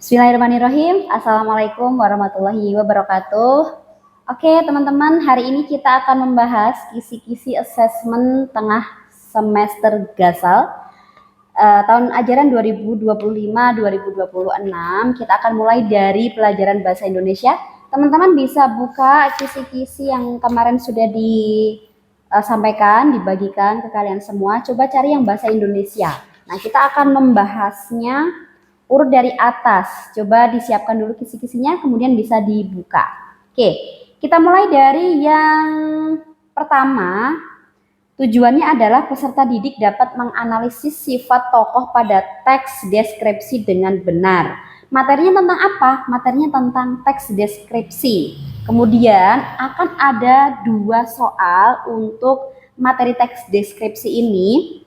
Bismillahirrahmanirrahim. Assalamualaikum warahmatullahi wabarakatuh. Oke teman-teman, hari ini kita akan membahas kisi-kisi assessment tengah semester Gasal tahun ajaran 2025-2026. Kita akan mulai dari pelajaran bahasa Indonesia. Teman-teman bisa buka kisi-kisi yang kemarin sudah disampaikan, dibagikan ke kalian semua. Coba cari yang bahasa Indonesia. Nah, kita akan membahasnya urut dari atas. Coba disiapkan dulu kisi-kisinya, kemudian bisa dibuka. Oke, kita mulai dari yang pertama. Tujuannya adalah peserta didik dapat menganalisis sifat tokoh pada teks deskripsi dengan benar. Materinya tentang apa? Materinya tentang teks deskripsi. Kemudian akan ada 2 soal untuk materi teks deskripsi ini.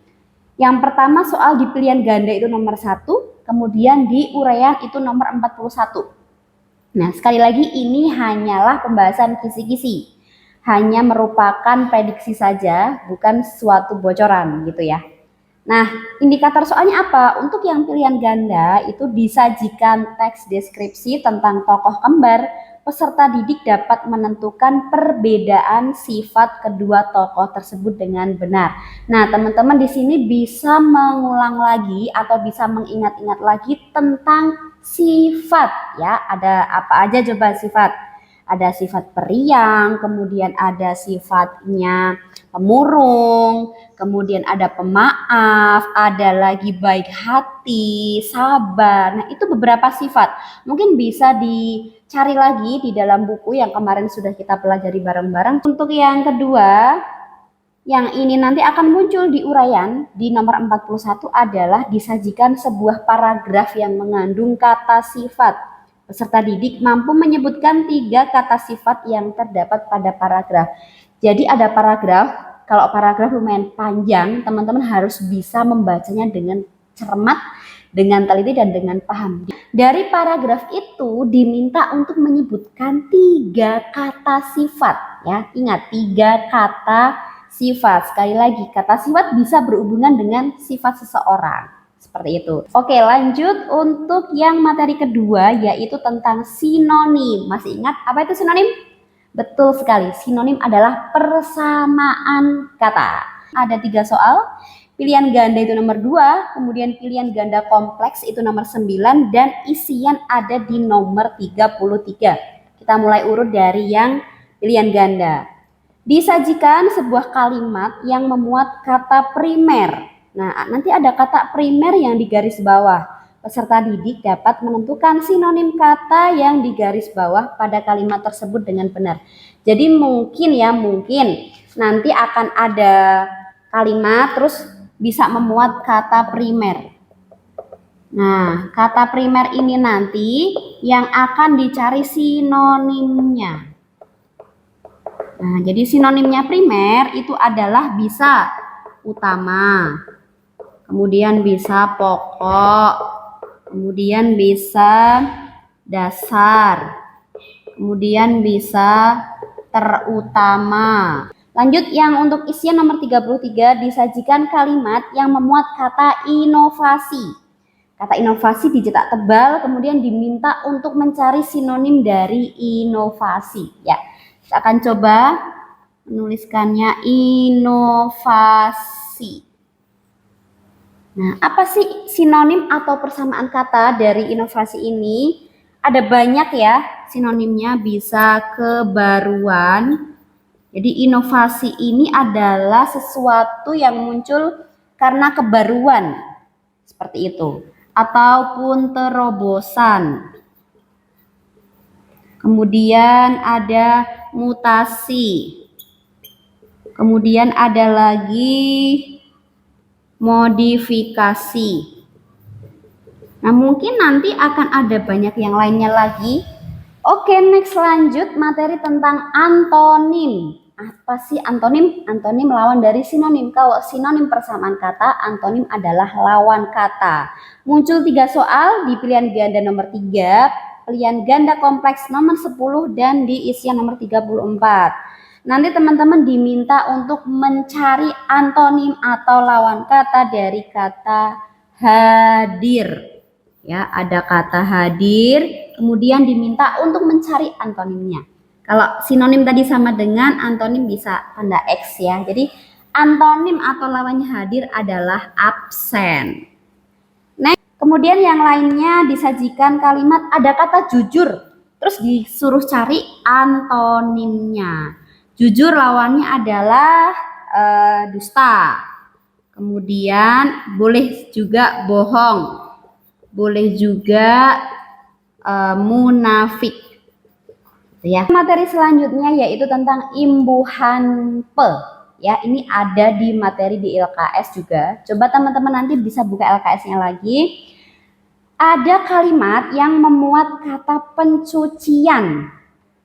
Yang pertama soal di pilihan ganda itu nomor 1, kemudian di uraian itu nomor 41. Nah, sekali lagi ini hanyalah pembahasan kisi-kisi. Hanya merupakan prediksi saja, bukan suatu bocoran gitu ya. Nah, indikator soalnya apa? Untuk yang pilihan ganda itu disajikan teks deskripsi tentang tokoh kembar. Peserta didik dapat menentukan perbedaan sifat kedua tokoh tersebut dengan benar. Nah, teman-teman di sini bisa mengulang lagi atau bisa mengingat-ingat lagi tentang sifat ya. Ada apa aja coba sifat? Ada sifat periang, kemudian ada sifatnya pemurung, kemudian ada pemaaf, ada lagi baik hati, sabar. Nah, itu beberapa sifat. Mungkin bisa dicari lagi di dalam buku yang kemarin sudah kita pelajari bareng-bareng. Untuk yang kedua, yang ini nanti akan muncul di uraian di nomor 41 adalah disajikan sebuah paragraf yang mengandung kata sifat. Peserta didik mampu menyebutkan 3 kata sifat yang terdapat pada paragraf. Jadi ada paragraf, kalau paragraf lumayan panjang, teman-teman harus bisa membacanya dengan cermat, dengan teliti dan dengan paham. Dari paragraf itu diminta untuk menyebutkan 3 kata sifat ya. Ingat 3 kata sifat. Sekali lagi, kata sifat bisa berhubungan dengan sifat seseorang. Seperti itu. Oke, lanjut untuk yang materi kedua yaitu tentang sinonim. Masih ingat apa itu sinonim? Betul sekali, sinonim adalah persamaan kata. Ada 3 soal. Pilihan ganda itu nomor 2, kemudian pilihan ganda kompleks itu nomor 9 dan isian ada di nomor 33. Kita mulai urut dari yang pilihan ganda. Disajikan sebuah kalimat yang memuat kata primer. Nah, nanti ada kata primer yang di garis bawah. Peserta didik dapat menentukan sinonim kata yang di garis bawah pada kalimat tersebut dengan benar. Jadi mungkin nanti akan ada kalimat terus bisa memuat kata primer. Nah, kata primer ini nanti yang akan dicari sinonimnya. Nah, jadi sinonimnya primer itu adalah bisa utama, kemudian bisa pokok, kemudian bisa dasar, kemudian bisa terutama. Lanjut yang untuk isian nomor 33 disajikan kalimat yang memuat kata inovasi. Kata inovasi dicetak tebal, kemudian diminta untuk mencari sinonim dari inovasi ya. Kita akan coba menuliskannya inovasi. Nah, apa sih sinonim atau persamaan kata dari inovasi ini? Ada banyak ya sinonimnya, bisa kebaruan. Jadi inovasi ini adalah sesuatu yang muncul karena kebaruan. Seperti itu. Ataupun terobosan. Kemudian ada mutasi. Kemudian ada lagi modifikasi. Nah, mungkin nanti akan ada banyak yang lainnya lagi. Oke, next lanjut materi tentang antonim. Apa sih antonim? Antonim lawan dari sinonim. Kalau sinonim persamaan kata, antonim adalah lawan kata. Muncul 3 soal di pilihan ganda nomor 3, pilihan ganda kompleks nomor 10 dan di isian nomor 34. Nanti teman-teman diminta untuk mencari antonim atau lawan kata dari kata hadir Ya, ada kata hadir, kemudian diminta untuk mencari antonimnya. Kalau sinonim tadi sama dengan antonim bisa tanda X ya. Jadi antonim atau lawannya hadir adalah absen. Next, kemudian yang lainnya disajikan kalimat ada kata jujur, terus disuruh cari antonimnya. Jujur lawannya adalah dusta. Kemudian boleh juga bohong. Boleh juga munafik. Ya. Materi selanjutnya yaitu tentang imbuhan pe. Ya, ini ada di materi di LKS juga. Coba teman-teman nanti bisa buka LKS-nya lagi. Ada kalimat yang memuat kata pencucian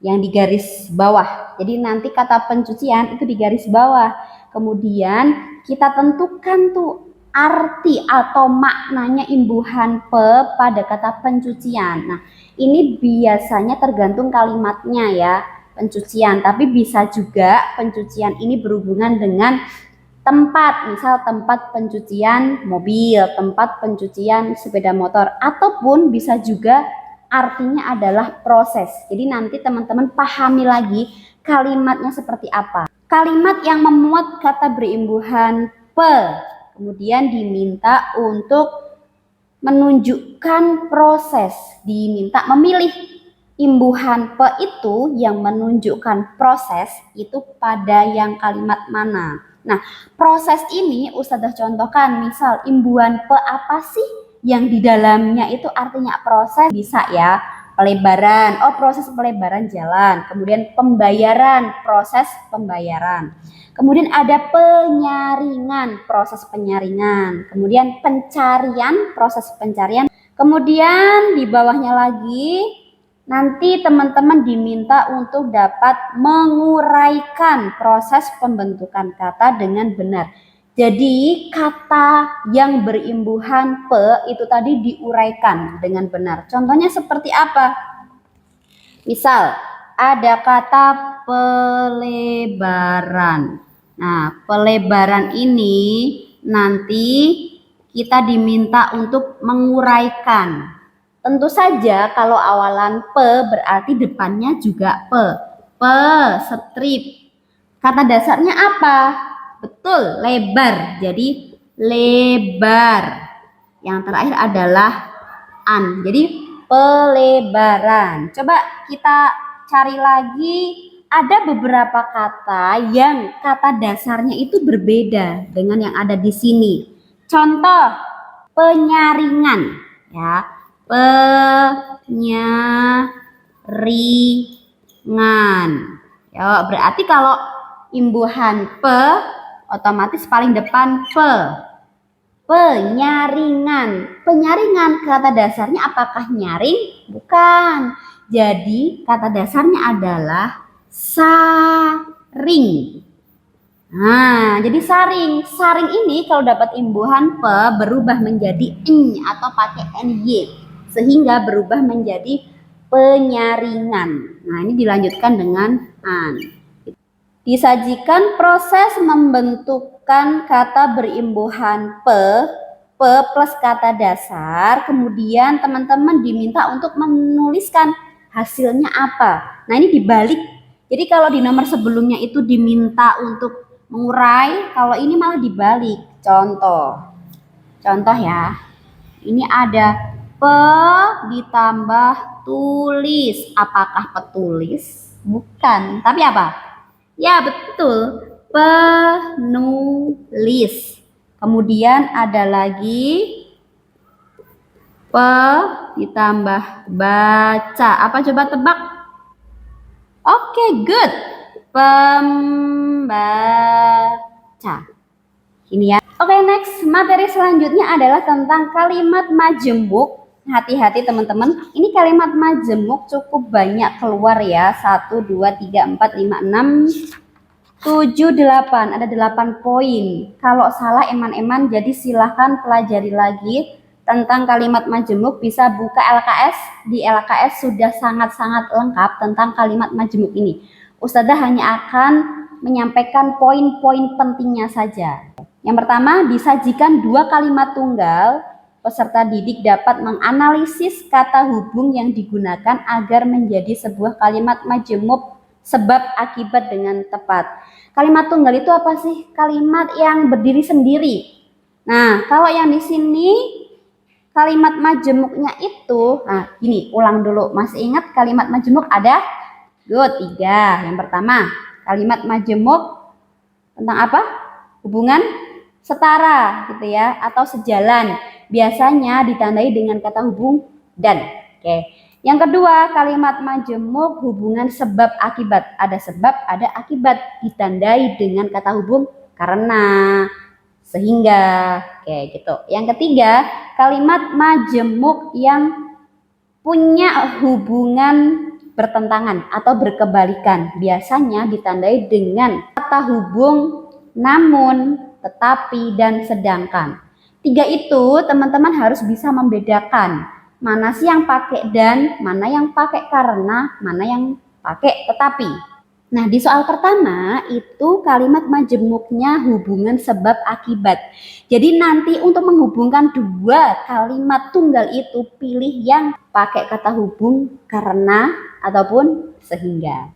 yang di garis bawah. Jadi nanti kata pencucian itu di garis bawah. Kemudian kita tentukan tuh arti atau maknanya imbuhan pe pada kata pencucian. Nah, ini biasanya tergantung kalimatnya ya, pencucian. Tapi bisa juga pencucian ini berhubungan dengan tempat, misal tempat pencucian mobil, tempat pencucian sepeda motor, ataupun bisa juga artinya adalah proses. Jadi nanti teman-teman pahami lagi kalimatnya seperti apa. Kalimat yang memuat kata berimbuhan pe, kemudian diminta untuk menunjukkan proses, diminta memilih imbuhan pe itu yang menunjukkan proses itu pada yang kalimat mana. Nah, proses ini Ustazah contohkan, misal imbuhan pe apa sih yang di dalamnya itu artinya proses, bisa ya. Pelebaran, oh proses pelebaran jalan. Kemudian pembayaran, proses pembayaran. Kemudian ada penyaringan, proses penyaringan. Kemudian pencarian, proses pencarian. Kemudian di bawahnya lagi, nanti teman-teman diminta untuk dapat menguraikan proses pembentukan kata dengan benar. Jadi kata yang berimbuhan pe itu tadi diuraikan dengan benar. Contohnya seperti apa? Misal ada kata pelebaran. Nah, pelebaran ini nanti kita diminta untuk menguraikan. Tentu saja kalau awalan pe berarti depannya juga pe. Pe, strip. Kata dasarnya apa? Betul, lebar. Jadi lebar. Yang terakhir adalah an. Jadi pelebaran. Coba kita cari lagi. Ada beberapa kata yang kata dasarnya itu berbeda dengan yang ada di sini. Contoh, penyaringan. Ya, penyaringan. Ya, berarti kalau imbuhan pe otomatis paling depan pe. Penyaringan. Penyaringan kata dasarnya apakah nyaring? Bukan. Jadi kata dasarnya adalah saring. Nah, jadi saring. Saring ini kalau dapat imbuhan pe berubah menjadi n atau pakai ny. Sehingga berubah menjadi penyaringan. Nah, ini dilanjutkan dengan an. Disajikan proses membentukkan kata berimbuhan pe plus kata dasar. Kemudian teman-teman diminta untuk menuliskan hasilnya apa. Nah, ini dibalik. Jadi kalau di nomor sebelumnya itu diminta untuk mengurai, kalau ini malah dibalik. Contoh ya. Ini ada pe ditambah tulis. Apakah petulis? Bukan. Tapi apa? Ya betul, penulis. Kemudian ada lagi pe ditambah baca. Apa coba tebak? Oke, good. Pembaca. Ini ya. Oke, next. Materi selanjutnya adalah tentang kalimat majemuk. Hati-hati teman-teman. Ini kalimat majemuk cukup banyak keluar ya. 1, 2, 3, 4, 5, 6, 7, 8. Ada 8 poin. Kalau salah eman-eman, jadi silahkan pelajari lagi tentang kalimat majemuk. Bisa buka LKS. Di LKS sudah sangat-sangat lengkap tentang kalimat majemuk ini. Ustazah hanya akan menyampaikan poin-poin pentingnya saja. Yang pertama, disajikan 2 kalimat tunggal peserta didik dapat menganalisis kata hubung yang digunakan agar menjadi sebuah kalimat majemuk sebab akibat dengan tepat. Kalimat tunggal itu apa sih? Kalimat yang berdiri sendiri. Nah, kalau yang di sini kalimat majemuknya itu, nah gini, ulang dulu. Masih ingat kalimat majemuk ada? Good, 3. Yang pertama, kalimat majemuk tentang apa? Hubungan setara gitu ya, atau sejalan. Biasanya ditandai dengan kata hubung dan. Oke. Yang kedua, kalimat majemuk hubungan sebab akibat. Ada sebab, ada akibat, ditandai dengan kata hubung karena, sehingga. Oke, gitu. Yang ketiga, kalimat majemuk yang punya hubungan bertentangan atau berkebalikan. Biasanya ditandai dengan kata hubung namun, tetapi, dan sedangkan. 3 itu teman-teman harus bisa membedakan mana sih yang pakai dan, mana yang pakai karena, mana yang pakai tetapi. Nah, di soal pertama itu kalimat majemuknya hubungan sebab akibat. Jadi nanti untuk menghubungkan dua kalimat tunggal itu pilih yang pakai kata hubung karena ataupun sehingga.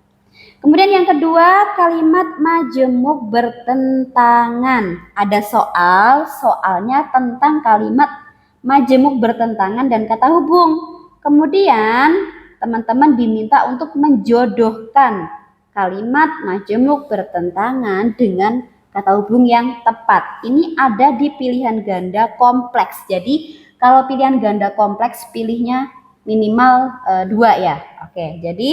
Kemudian yang kedua, kalimat majemuk bertentangan. Ada soalnya tentang kalimat majemuk bertentangan dan kata hubung. Kemudian teman-teman diminta untuk menjodohkan kalimat majemuk bertentangan dengan kata hubung yang tepat. Ini ada di pilihan ganda kompleks. Jadi kalau pilihan ganda kompleks pilihnya minimal 2 ya. Oke, jadi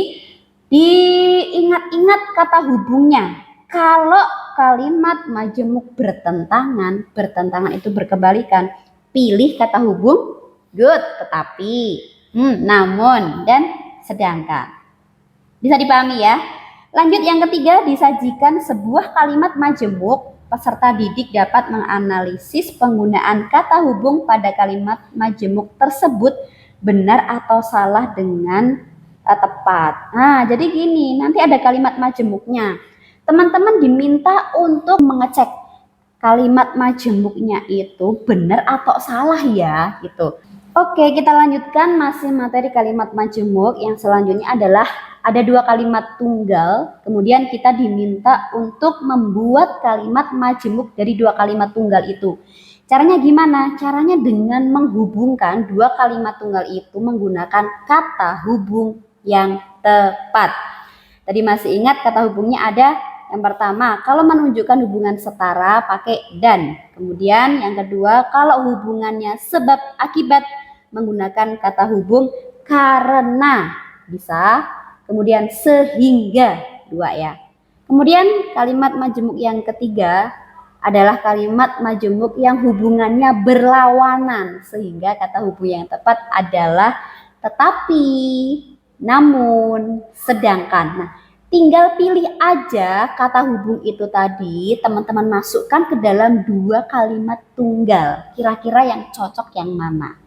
diingat-ingat kata hubungnya. Kalau kalimat majemuk bertentangan itu berkebalikan, pilih kata hubung good, tetapi, namun, dan sedangkan. Bisa dipahami ya? Lanjut yang ketiga, disajikan sebuah kalimat majemuk. Peserta didik dapat menganalisis penggunaan kata hubung pada kalimat majemuk tersebut benar atau salah dengan tepat. Nah, jadi gini, nanti ada kalimat majemuknya. Teman-teman diminta untuk mengecek kalimat majemuknya itu benar atau salah ya, gitu. Oke, kita lanjutkan masih materi kalimat majemuk. Yang selanjutnya adalah ada 2 kalimat tunggal, kemudian kita diminta untuk membuat kalimat majemuk dari 2 kalimat tunggal itu. Caranya gimana? Caranya dengan menghubungkan 2 kalimat tunggal itu menggunakan kata hubung yang tepat. Tadi masih ingat kata hubungnya ada? Yang pertama, kalau menunjukkan hubungan setara pakai dan. Kemudian yang kedua, kalau hubungannya sebab akibat menggunakan kata hubung karena, bisa. Kemudian sehingga, 2 ya. Kemudian kalimat majemuk yang ketiga adalah kalimat majemuk yang hubungannya berlawanan, sehingga kata hubung yang tepat adalah tetapi, namun, sedangkan. Nah, tinggal pilih aja kata hubung itu tadi, teman-teman masukkan ke dalam 2 kalimat tunggal. Kira-kira yang cocok yang mana?